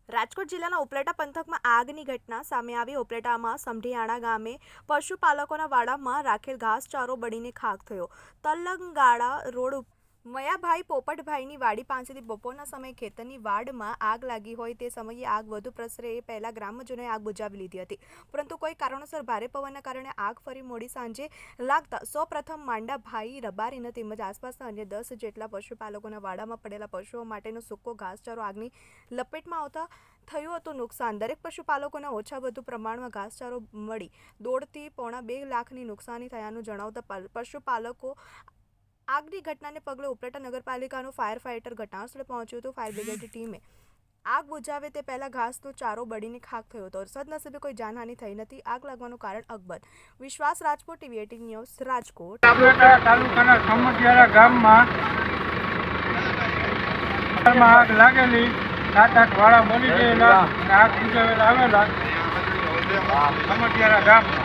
રાજકોટ જિલ્લાના ઉપલેટા પંથકમાં આગની ઘટના સામે આવી। ઉપલેટામાં સમઢિયાણા ગામે પશુપાલકોના વાડામાં રાખેલ ઘાસચારો બળીને ખાખ થયો। તલંગાળા રોડ મયાભાઈ પોપટભાઈની વાડી પાસેથી બપોરના સમયે ખેતરની વાડમાં આગ લાગી હોય તે સમયે આગ વધુ પ્રસરે એ પહેલા ગ્રામજનોએ આગ બુઝાવી લીધી હતી, પરંતુ કોઈ કારણોસર ભારે પવનના કારણે આગ ફરી મોડી સાંજે લાગતા સૌપ્રથમ માંડાભાઈ રબારીના તેમજ આસપાસના અન્ય 10 જેટલા પશુપાલકોના વાડામાં પડેલા પશુઓ માટેનો સૂકો ઘાસચારો આગની લપેટમાં આવતા થયું હતું નુકસાન। દરેક પશુપાલકોને ઓછા વધુ પ્રમાણમાં ઘાસચારો મળી 1.5 થી પોણા 2 લાખની નુકસાની થયાનું જણાવતા પશુપાલકો આગની ઘટનાને પગલે ઉપલેટા નગરપાલિકાનું ફાયર ફાઇટર ઘટનાસ્થળે પહોંચ્યું હતું। ફાયર બ્રિગેડની ટીમે આગ બુઝાવે તે પહેલા ઘાસનો ચારો બળીને ખાખ થયો હતો। સદનસીબે કોઈ જાનહાનિ થઈ નથી। આગ લાગવાનું કારણ અકબંધ। વિશ્વાસ રાજપૂત, TV 18 ન્યૂઝ, રાજકોટ। તાલુકાના સમઢિયાળા ગામમાં આગ લાગેલી 7-8 વાળા બળી ગયેલા અને આગ બુઝાવેલા આવેલા સમઢિયાળા ગામમાં।